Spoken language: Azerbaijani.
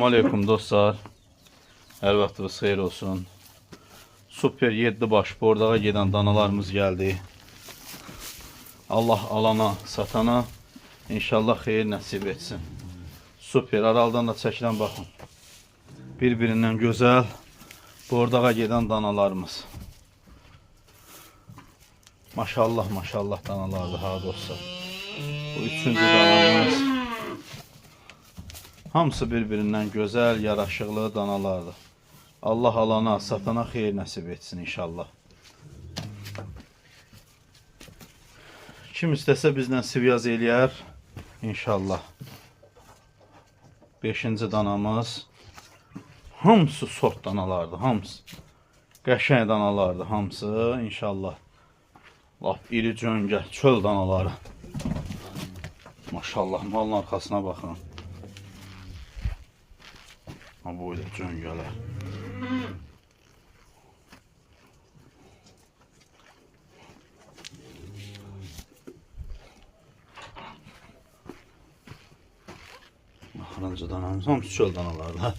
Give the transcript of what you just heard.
Aleyküm dostlar. Hər vaxtınız xeyir olsun. Super 7 baş bordağa gedən danalarımız gəldi. Allah alana, satana inşallah xeyir nəsib etsin. Super araldan da çəkilən baxın. Bir-birindən gözəl bordağa gedən danalarımız. Maşallah maşallah danalardır ha dostlar. Bu üçüncü danamız. Hamısı bir-birindən gözəl, yaraşıqlı danalardır. Allah alana, satana xeyir nəsib etsin inşallah. Kim istəsə bizlə sivyaz eləyər inşallah. 5-ci danamız. Hamısı sort danalardır, hamısı. Qəşəng danalardır, hamısı inşallah. Lap iri cöngə, çöl danaları. Maşallah, malın arxasına baxın. Bu da cöngələr. Axırıncı danamız hamısı çöl danalardır.